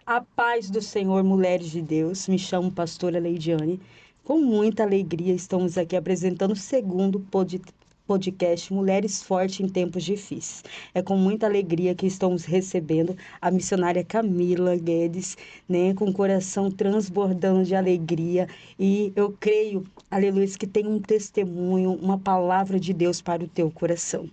A paz do Senhor, mulheres de Deus, me chamo pastora Leidiane. Com muita alegria, estamos aqui apresentando o segundo podcast Mulheres Fortes em Tempos Difíceis. É com muita alegria que estamos recebendo a missionária Camila Guedes, né, com o coração transbordando de alegria. E eu creio, aleluia, que tem um testemunho, uma palavra de Deus para o teu coração.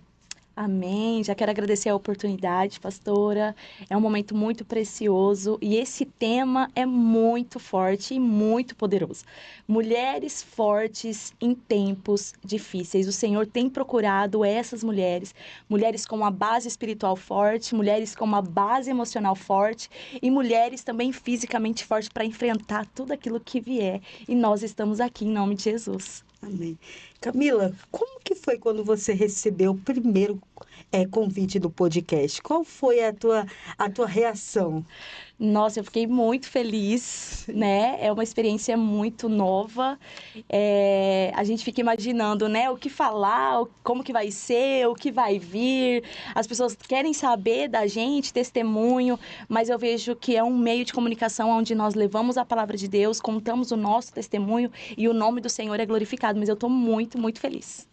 Amém. Já quero agradecer a oportunidade, pastora. É um momento muito precioso e esse tema é muito forte e muito poderoso. Mulheres fortes em tempos difíceis. O Senhor tem procurado essas mulheres, mulheres com uma base espiritual forte, mulheres com uma base emocional forte e mulheres também fisicamente fortes para enfrentar tudo aquilo que vier. E nós estamos aqui em nome de Jesus. Amém. Camila, como que foi quando você recebeu o primeiro convite do podcast? Qual foi a tua reação? Nossa, eu fiquei muito feliz, né? É uma experiência muito nova. A gente fica imaginando, né? O que falar, como que vai ser, o que vai vir. As pessoas querem saber da gente, testemunho, mas eu vejo que é um meio de comunicação onde nós levamos a palavra de Deus, contamos o nosso testemunho e o nome do Senhor é glorificado. Mas eu estou muito, muito feliz.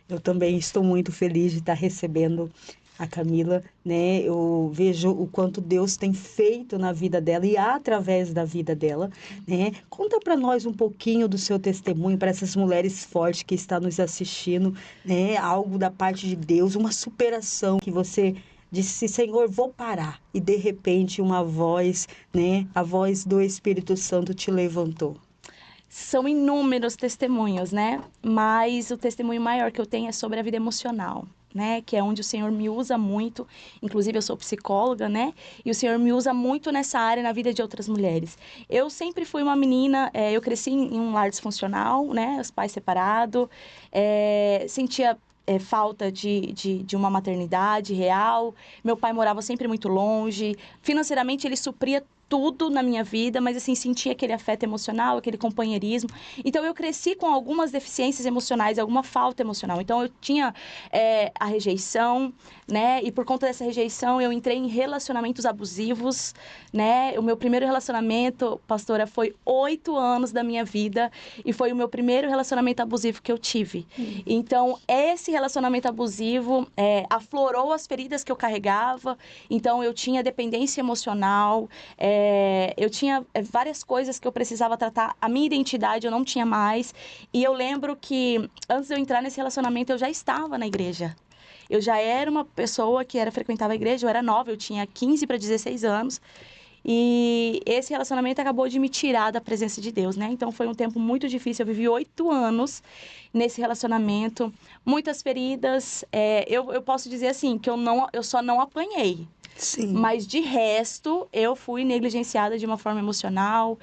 Eu também estou muito feliz de estar recebendo a Camila, né? Eu vejo o quanto Deus tem feito na vida dela e através da vida dela, né? Conta para nós um pouquinho do seu testemunho para essas mulheres fortes que estão nos assistindo, né? Algo da parte de Deus, uma superação que você disse, Senhor, vou parar. E de repente uma voz, né? A voz do Espírito Santo te levantou. São inúmeros testemunhos, né? Mas o testemunho maior que eu tenho é sobre a vida emocional, né? Que é onde o Senhor me usa muito. Inclusive, eu sou psicóloga, né? E o Senhor me usa muito nessa área na vida de outras mulheres. Eu sempre fui uma menina, eu cresci em um lar disfuncional, né? Os pais separados, sentia falta de uma maternidade real. Meu pai morava sempre muito longe. Financeiramente, ele supria tudo na minha vida, mas assim, sentia aquele afeto emocional, aquele companheirismo. Então, eu cresci com algumas deficiências emocionais, alguma falta emocional. Então, eu tinha a rejeição, né? E por conta dessa rejeição, eu entrei em relacionamentos abusivos, né? O meu primeiro relacionamento, pastora, foi 8 anos da minha vida e foi o meu primeiro relacionamento abusivo que eu tive. Então, esse relacionamento abusivo aflorou as feridas que eu carregava. Então, eu tinha dependência emocional, eu tinha várias coisas que eu precisava tratar. A minha identidade eu não tinha mais. E eu lembro que antes de eu entrar nesse relacionamento, eu já estava na igreja. Eu já era uma pessoa que frequentava a igreja, eu era nova, eu tinha 15 para 16 anos. E esse relacionamento acabou de me tirar da presença de Deus, né? Então foi um tempo muito difícil. Eu vivi 8 anos nesse relacionamento, muitas feridas. Eu posso dizer assim, que eu só não apanhei. Sim. Mas de resto, eu fui negligenciada de uma forma emocional,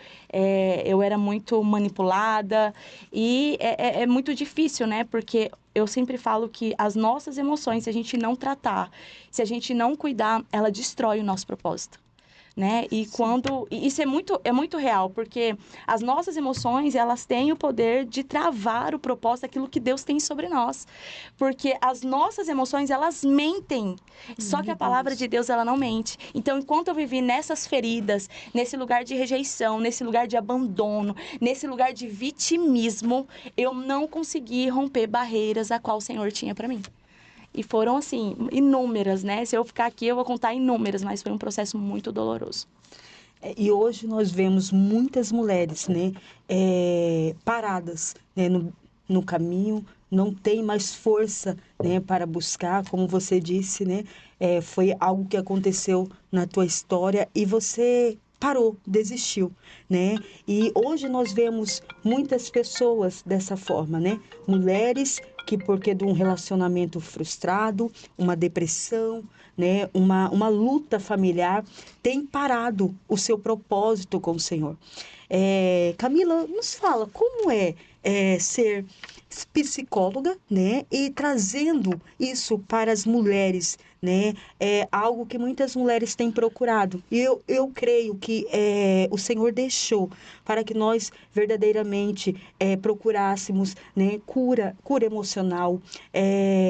eu era muito manipulada e é muito difícil, né? Porque eu sempre falo que as nossas emoções, se a gente não tratar, se a gente não cuidar, ela destrói o nosso propósito. Né? E quando isso é muito real, porque as nossas emoções, elas têm o poder de travar o propósito daquilo que Deus tem sobre nós. Porque as nossas emoções, elas mentem. Só que a palavra de Deus, ela não mente. Então, enquanto eu vivi nessas feridas, nesse lugar de rejeição, nesse lugar de abandono, nesse lugar de vitimismo, eu não consegui romper barreiras a qual o Senhor tinha para mim. E foram, assim, inúmeras, né? Se eu ficar aqui, eu vou contar inúmeras, mas foi um processo muito doloroso. E hoje nós vemos muitas mulheres, né, paradas, né, no caminho, não tem mais força, né, para buscar, como você disse, né, foi algo que aconteceu na tua história e você parou, desistiu, né? E hoje nós vemos muitas pessoas dessa forma, né? Mulheres que porque de um relacionamento frustrado, uma depressão, né, uma luta familiar, tem parado o seu propósito com o Senhor. Camila, nos fala como é ser psicóloga, né, e trazendo isso para as mulheres, né? É algo que muitas mulheres têm procurado. E eu creio que o Senhor deixou para que nós verdadeiramente procurássemos, né, cura emocional,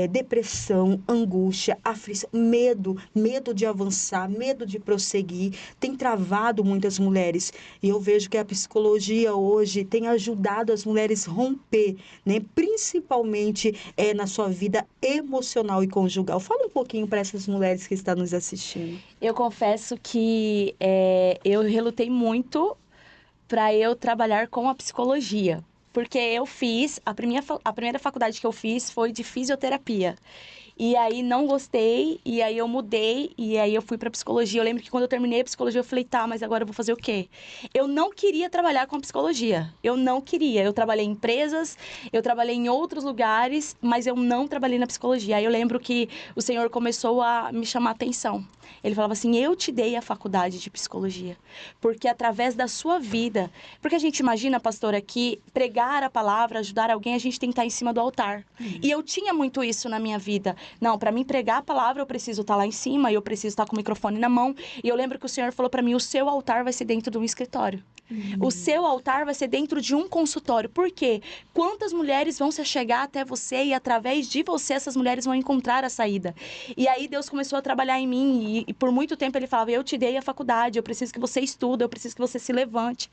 depressão, angústia, aflição, medo de avançar, medo de prosseguir, tem travado muitas mulheres. E eu vejo que a psicologia hoje tem ajudado as mulheres a romper, né, principalmente na sua vida emocional e conjugal. Fala um pouquinho para essas mulheres que estão nos assistindo. Eu confesso que eu relutei muito para eu trabalhar com a psicologia. Porque eu fiz, a primeira faculdade que eu fiz foi de fisioterapia. E aí não gostei, e aí eu mudei, e aí eu fui pra psicologia. Eu lembro que quando eu terminei a psicologia, eu falei, tá, mas agora eu vou fazer o quê? Eu não queria trabalhar com a psicologia. Eu não queria. Eu trabalhei em empresas, eu trabalhei em outros lugares, mas eu não trabalhei na psicologia. Aí eu lembro que o Senhor começou a me chamar a atenção. Ele falava assim, eu te dei a faculdade de psicologia, porque através da sua vida, porque a gente imagina, pastora, que pregar a palavra, ajudar alguém, a gente tem que estar em cima do altar. E eu tinha muito isso na minha vida. Não, para mim pregar a palavra, eu preciso estar lá em cima, eu preciso estar com o microfone na mão. E eu lembro que o Senhor falou para mim, o seu altar vai ser dentro de um escritório. O seu altar vai ser dentro de um consultório. Por quê? Quantas mulheres vão se chegar até você e através de você essas mulheres vão encontrar a saída? E aí Deus começou a trabalhar em mim e por muito tempo ele falava, eu te dei a faculdade, eu preciso que você estude, eu preciso que você se levante.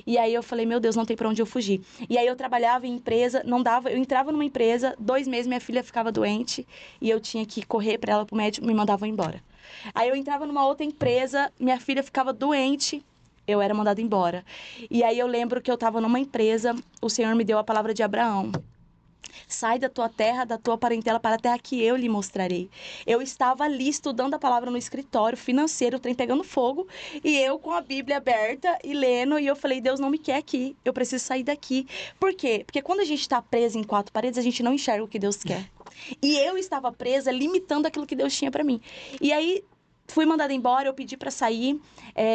E aí eu falei, meu Deus, não tem para onde eu fugir. E aí eu trabalhava em empresa, não dava, eu entrava numa empresa, 2 meses minha filha ficava doente e eu tinha que correr para ela pro médico, me mandavam embora. Aí eu entrava numa outra empresa, minha filha ficava doente, eu era mandada embora. E aí eu lembro que eu estava numa empresa, o Senhor me deu a palavra de Abraão. Sai da tua terra, da tua parentela para a terra que eu lhe mostrarei. Eu estava ali estudando a palavra no escritório financeiro, o trem pegando fogo, e eu com a Bíblia aberta e lendo, e eu falei, Deus não me quer aqui, eu preciso sair daqui. Por quê? Porque quando a gente está preso em 4 paredes, a gente não enxerga o que Deus quer. E eu estava presa, limitando aquilo que Deus tinha para mim. E aí, fui mandada embora, eu pedi para sair,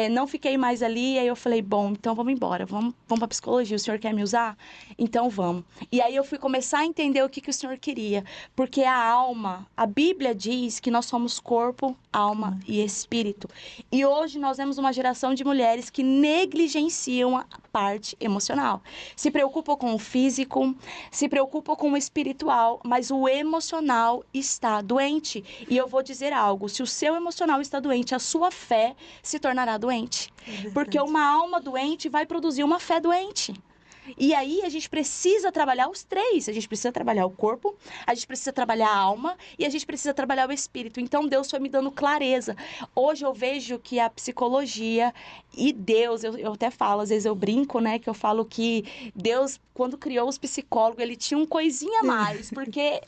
não fiquei mais ali, aí eu falei, bom, então vamos embora, vamos para psicologia, o senhor quer me usar? Então vamos. E aí eu fui começar a entender o que o senhor queria, porque a alma, a Bíblia diz que nós somos corpo, alma e espírito. E hoje nós vemos uma geração de mulheres que negligenciam a parte emocional. Se preocupam com o físico, se preocupam com o espiritual, mas o emocional está doente. E eu vou dizer algo, se o seu emocional está doente, a sua fé se tornará doente. Porque uma alma doente vai produzir uma fé doente. E aí a gente precisa trabalhar os três. A gente precisa trabalhar o corpo, a gente precisa trabalhar a alma e a gente precisa trabalhar o espírito. Então Deus foi me dando clareza. Hoje eu vejo que a psicologia e Deus, eu até falo, às vezes eu brinco, né? Que eu falo que Deus, quando criou os psicólogos, ele tinha um coisinha a mais. Porque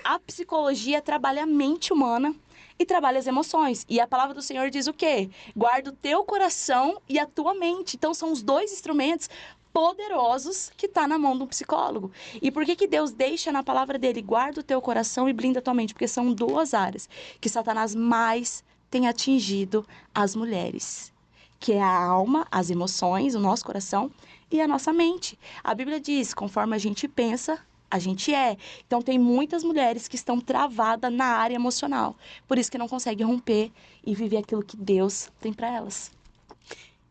a psicologia trabalha a mente humana e trabalha as emoções. E a palavra do Senhor diz o quê? Guarda o teu coração e a tua mente. Então são os dois instrumentos poderosos que está na mão de um psicólogo. E por que Deus deixa na palavra dele, guarda o teu coração e blinda a tua mente? Porque são 2 áreas que Satanás mais tem atingido as mulheres, que é a alma, as emoções, o nosso coração e a nossa mente. A Bíblia diz, conforme a gente pensa, a gente é. Então tem muitas mulheres que estão travadas na área emocional, por isso que não conseguem romper e viver aquilo que Deus tem para elas.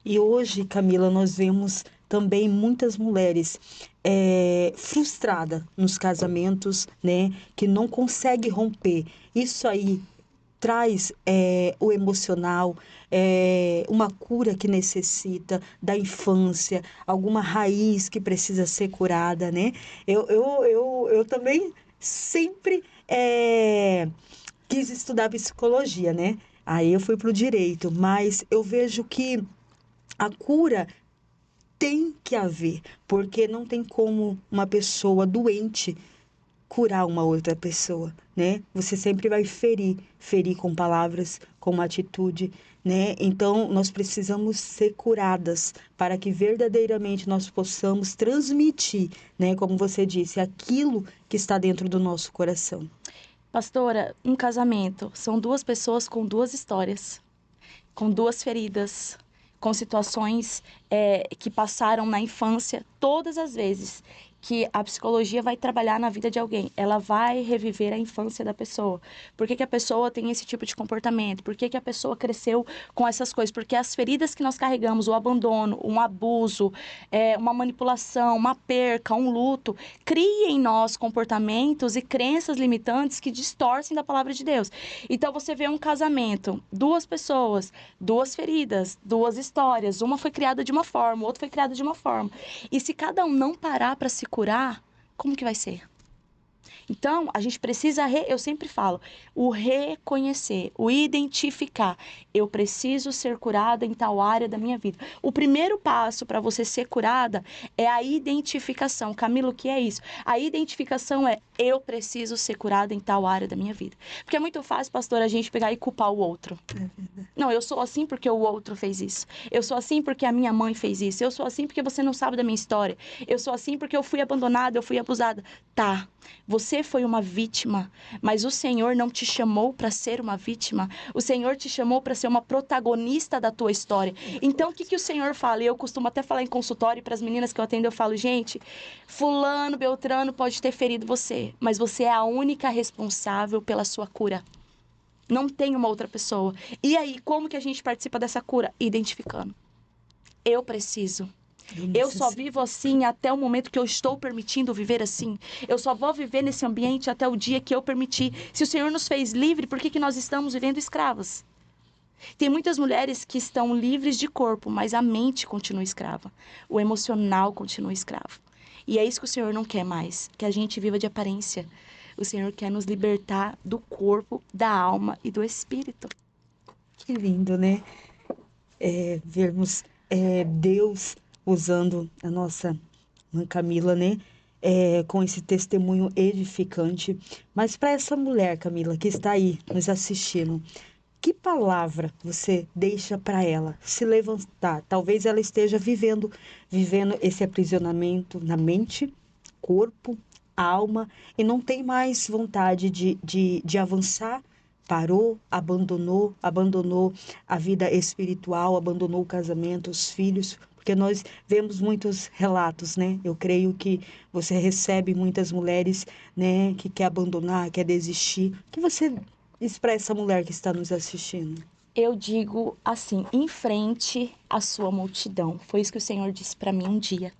E hoje, Camila, nós vemos também muitas mulheres frustradas nos casamentos, né? Que não conseguem romper. Isso aí traz o emocional, uma cura que necessita da infância, alguma raiz que precisa ser curada, né? Eu também sempre quis estudar psicologia, né? Aí eu fui para o direito, mas eu vejo que a cura tem que haver, porque não tem como uma pessoa doente curar uma outra pessoa, né? Você sempre vai ferir com palavras, com uma atitude, né? Então, nós precisamos ser curadas para que verdadeiramente nós possamos transmitir, né? Como você disse, aquilo que está dentro do nosso coração. Pastora, um casamento são 2 pessoas com 2 histórias, com 2 feridas, com situações que passaram na infância todas as vezes. que a psicologia vai trabalhar na vida de alguém. Ela vai reviver a infância da pessoa. Por que a pessoa tem esse tipo de comportamento? Por que a pessoa cresceu com essas coisas? Porque as feridas que nós carregamos, o abandono, um abuso, uma manipulação, uma perca, um luto, cria em nós comportamentos e crenças limitantes que distorcem da palavra de Deus. Então, você vê um casamento, duas pessoas, duas feridas, duas histórias. Uma foi criada de uma forma, outra foi criada de uma forma. E se cada um não parar para se curar, como que vai ser? Então, a gente precisa, eu sempre falo, o reconhecer, o identificar. Eu preciso ser curada em tal área da minha vida. O primeiro passo para você ser curada é a identificação. Camila, o que é isso? A identificação é, eu preciso ser curada em tal área da minha vida. Porque é muito fácil, pastor, a gente pegar e culpar o outro. Não, eu sou assim porque o outro fez isso. Eu sou assim porque a minha mãe fez isso. Eu sou assim porque você não sabe da minha história. Eu sou assim porque eu fui abandonada, eu fui abusada. Tá, você foi uma vítima, mas o Senhor não te chamou para ser uma vítima. O Senhor te chamou para ser uma protagonista da tua história. Então, o que o Senhor fala? E eu costumo até falar em consultório para as meninas que eu atendo, eu falo, gente, fulano, beltrano pode ter ferido você, mas você é a única responsável pela sua cura. Não tem uma outra pessoa. E aí, como que a gente participa dessa cura? Identificando. Eu preciso. Eu só vivo assim até o momento que eu estou permitindo viver assim. Eu só vou viver nesse ambiente até o dia que eu permitir. Se o Senhor nos fez livre, por que nós estamos vivendo escravas? Tem muitas mulheres que estão livres de corpo, mas a mente continua escrava. O emocional continua escravo. E é isso que o Senhor não quer mais, que a gente viva de aparência. O Senhor quer nos libertar do corpo, da alma e do espírito. Que lindo, né? Vermos Deus usando a nossa mãe Camila, né? Com esse testemunho edificante. Mas para essa mulher, Camila, que está aí nos assistindo, que palavra você deixa para ela se levantar? Talvez ela esteja vivendo esse aprisionamento na mente, corpo, alma, e não tem mais vontade de avançar. Parou, abandonou a vida espiritual, abandonou o casamento, os filhos, porque nós vemos muitos relatos, né? Eu creio que você recebe muitas mulheres, né, que quer abandonar, quer desistir. O que você diz para essa mulher que está nos assistindo? Eu digo assim, enfrente a sua multidão. Foi isso que o Senhor disse para mim um dia.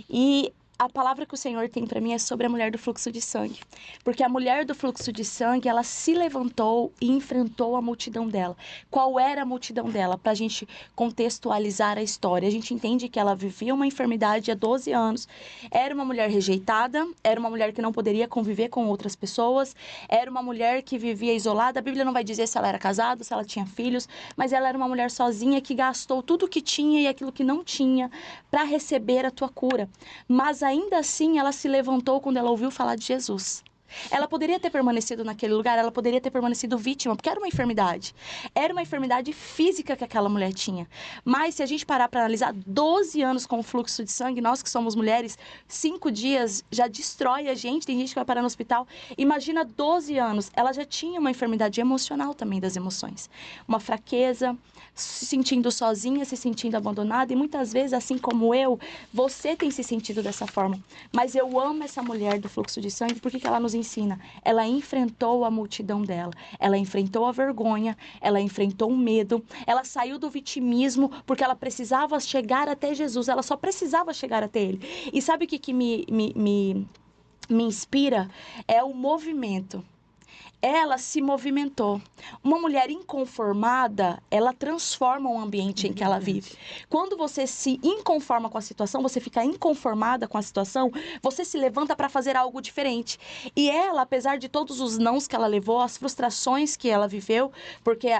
E a palavra que o Senhor tem para mim é sobre a mulher do fluxo de sangue. Porque a mulher do fluxo de sangue, ela se levantou e enfrentou a multidão dela. Qual era a multidão dela? Para a gente contextualizar a história. A gente entende que ela vivia uma enfermidade há 12 anos. Era uma mulher rejeitada, era uma mulher que não poderia conviver com outras pessoas, era uma mulher que vivia isolada. A Bíblia não vai dizer se ela era casada, se ela tinha filhos, mas ela era uma mulher sozinha que gastou tudo o que tinha e aquilo que não tinha para receber a tua cura. Mas ainda assim, ela se levantou quando ela ouviu falar de Jesus. Ela poderia ter permanecido naquele lugar, ela poderia ter permanecido vítima, porque era uma enfermidade. Era uma enfermidade física que aquela mulher tinha. Mas se a gente parar para analisar, 12 anos com fluxo de sangue, nós que somos mulheres, 5 dias já destrói a gente, tem gente que vai parar no hospital. Imagina 12 anos, ela já tinha uma enfermidade emocional também das emoções. Uma fraqueza, se sentindo sozinha, se sentindo abandonada, e muitas vezes, assim como eu, você tem se sentido dessa forma. Mas eu amo essa mulher do fluxo de sangue, porque que ela nos ensina? Ela enfrentou a multidão dela, ela enfrentou a vergonha, ela enfrentou o medo, ela saiu do vitimismo, porque ela precisava chegar até Jesus, ela só precisava chegar até Ele. E sabe o que me inspira? É o movimento. Ela se movimentou. Uma mulher inconformada, ela transforma o ambiente em que ela vive. Quando você se inconforma com a situação, você fica inconformada com a situação, você se levanta para fazer algo diferente. E ela, apesar de todos os nãos que ela levou, as frustrações que ela viveu, porque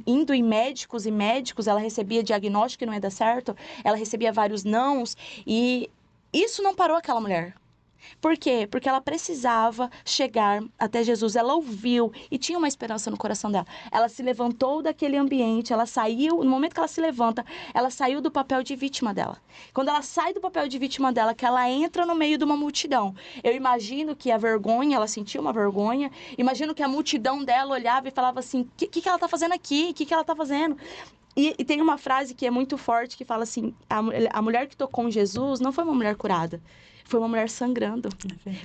indo em médicos e médicos, ela recebia diagnóstico que não ia dar certo, ela recebia vários nãos, e isso não parou aquela mulher. Por quê? Porque ela precisava chegar até Jesus. Ela ouviu e tinha uma esperança no coração dela. Ela se levantou daquele ambiente, ela saiu, no momento que ela se levanta, ela saiu do papel de vítima dela. Quando ela sai do papel de vítima dela, que ela entra no meio de uma multidão, eu imagino que a vergonha, ela sentiu uma vergonha, imagino que a multidão dela olhava e falava assim, o que ela tá fazendo aqui? O que ela tá fazendo? E tem uma frase que é muito forte, que fala assim, a mulher que tocou em Jesus não foi uma mulher curada, foi uma mulher sangrando.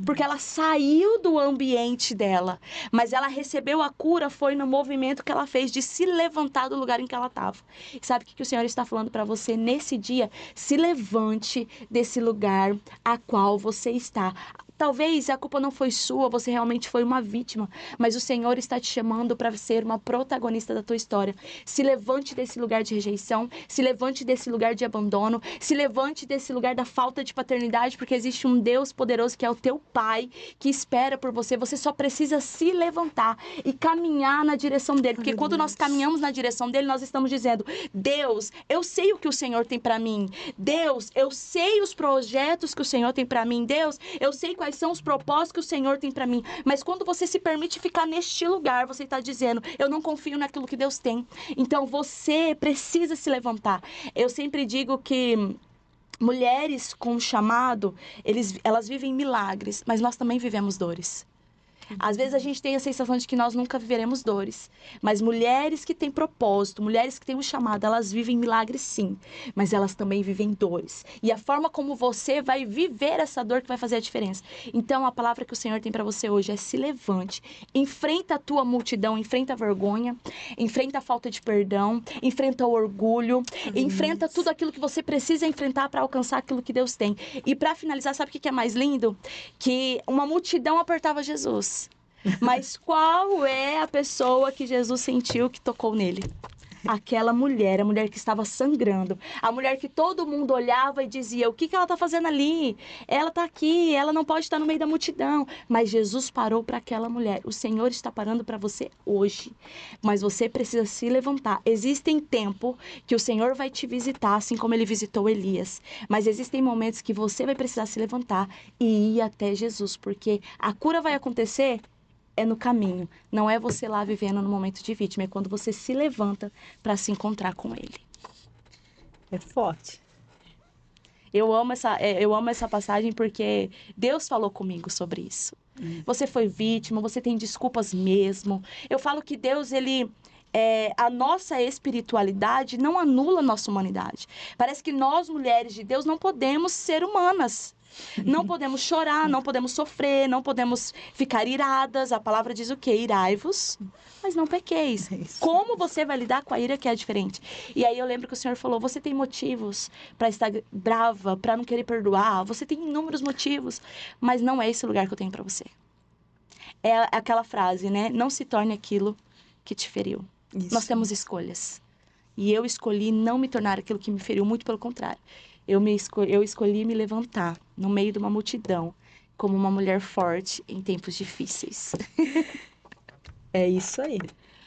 Porque ela saiu do ambiente dela, mas ela recebeu a cura, foi no movimento que ela fez de se levantar do lugar em que ela estava. E sabe o que o Senhor está falando para você nesse dia? Se levante desse lugar a qual você está. Talvez a culpa não foi sua, você realmente foi uma vítima, mas o Senhor está te chamando para ser uma protagonista da tua história. Se levante desse lugar de rejeição, se levante desse lugar de abandono, se levante desse lugar da falta de paternidade, porque existe um Deus poderoso que é o teu Pai, que espera por você. Você só precisa se levantar e caminhar na direção dele, porque quando nós caminhamos na direção dele, nós estamos dizendo: Deus, eu sei o que o Senhor tem para mim. Deus, eu sei os projetos que o Senhor tem para mim. Deus, eu sei quais são os propósitos que o Senhor tem para mim. Mas quando você se permite ficar neste lugar, você está dizendo: eu não confio naquilo que Deus tem. Então você precisa se levantar. Eu sempre digo que mulheres com chamado, elas vivem milagres, mas nós também vivemos dores. Às vezes a gente tem a sensação de que nós nunca viveremos dores. Mas mulheres que têm propósito, mulheres que têm um chamado, elas vivem milagres sim. Mas elas também vivem dores. E a forma como você vai viver essa dor que vai fazer a diferença. Então a palavra que o Senhor tem para você hoje é: se levante. Enfrenta a tua multidão, enfrenta a vergonha, enfrenta a falta de perdão, enfrenta o orgulho, enfrenta tudo aquilo que você precisa enfrentar para alcançar aquilo que Deus tem. E para finalizar, sabe o que é mais lindo? Que uma multidão apertava Jesus. Mas qual é a pessoa que Jesus sentiu que tocou nele? Aquela mulher, a mulher que estava sangrando. A mulher que todo mundo olhava e dizia: o que ela está fazendo ali? Ela está aqui, ela não pode estar no meio da multidão. Mas Jesus parou para aquela mulher. O Senhor está parando para você hoje. Mas você precisa se levantar. Existem tempos que o Senhor vai te visitar, assim como ele visitou Elias. Mas existem momentos que você vai precisar se levantar e ir até Jesus. Porque a cura vai acontecer no caminho. Não é você lá vivendo no momento de vítima. É quando você se levanta para se encontrar com ele. É forte. Eu amo essa passagem porque Deus falou comigo sobre isso. Você foi vítima, você tem desculpas mesmo. Eu falo que Deus, a nossa espiritualidade não anula a nossa humanidade. Parece que nós, mulheres de Deus, não podemos ser humanas. Não podemos chorar, não podemos sofrer, não podemos ficar iradas. A palavra diz o quê? Irai-vos, mas não pequeis. Como você vai lidar com a ira que é diferente? E aí eu lembro que o Senhor falou: você tem motivos para estar brava, para não querer perdoar, você tem inúmeros motivos, mas não é esse lugar que eu tenho para você. É aquela frase, né? Não se torne aquilo que te feriu. Isso. Nós temos escolhas. E eu escolhi não me tornar aquilo que me feriu, muito pelo contrário. Eu escolhi me levantar no meio de uma multidão como uma mulher forte em tempos difíceis. É isso aí.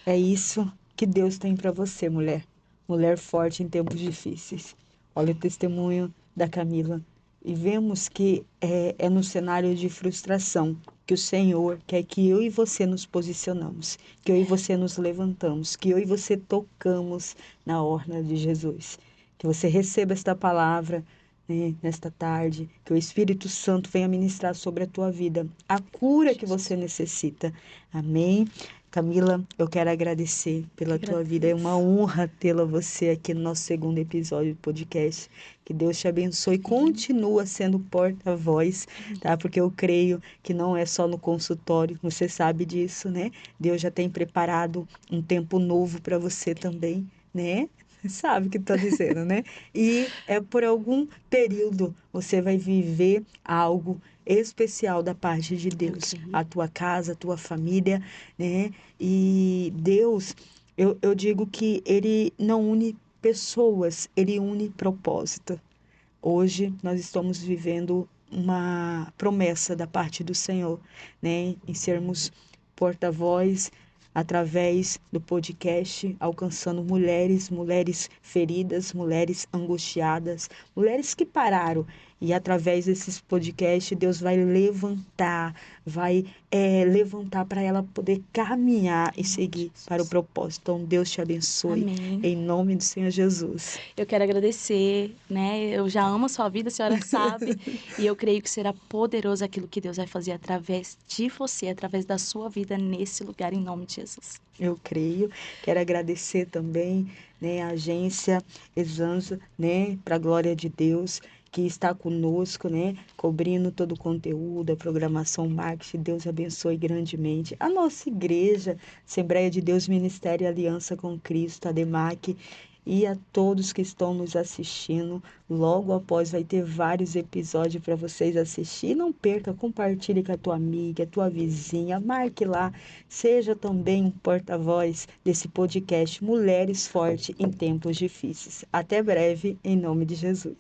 É isso que Deus tem para você, mulher. Mulher forte em tempos difíceis. Olha o testemunho da Camila. E vemos que é no cenário de frustração que o Senhor quer que eu e você nos posicionamos, que eu e você nos levantamos, que eu e você tocamos na orla de Jesus. Que você receba esta palavra, né, nesta tarde, que o Espírito Santo venha ministrar sobre a tua vida a cura que você necessita. Amém? Camila, eu quero agradecer pela tua vida. É uma honra tê-la você aqui no nosso segundo episódio do podcast. Que Deus te abençoe e continua sendo porta-voz, tá? Porque eu creio que não é só no consultório, você sabe disso, né? Deus já tem preparado um tempo novo para você também, né? Sabe o que estou dizendo, né? E por algum período você vai viver algo especial da parte de Deus. Okay. A tua casa, a tua família, né? E Deus, eu digo que Ele não une pessoas, Ele une propósito. Hoje nós estamos vivendo uma promessa da parte do Senhor, né? Em sermos porta-voz através do podcast, alcançando mulheres feridas, mulheres angustiadas, mulheres que pararam E através desses podcasts, Deus vai levantar para ela poder caminhar e seguir para o propósito. Então, Deus te abençoe, Amém. em nome do Senhor Jesus. Eu quero agradecer, né? Eu já amo a sua vida, a senhora sabe. E eu creio que será poderoso aquilo que Deus vai fazer através de você, através da sua vida nesse lugar, em nome de Jesus. Eu creio. Quero agradecer também, né, a agência Exanso, né, para a glória de Deus, que está conosco, né, cobrindo todo o conteúdo, a programação marketing. Deus abençoe grandemente. A nossa igreja, Assembleia de Deus Ministério e Aliança com Cristo, a DEMAC, e a todos que estão nos assistindo. Logo após vai ter vários episódios para vocês assistir. Não perca, compartilhe com a tua amiga, a tua vizinha, marque lá. Seja também um porta-voz desse podcast Mulheres Fortes em Tempos Difíceis. Até breve, em nome de Jesus.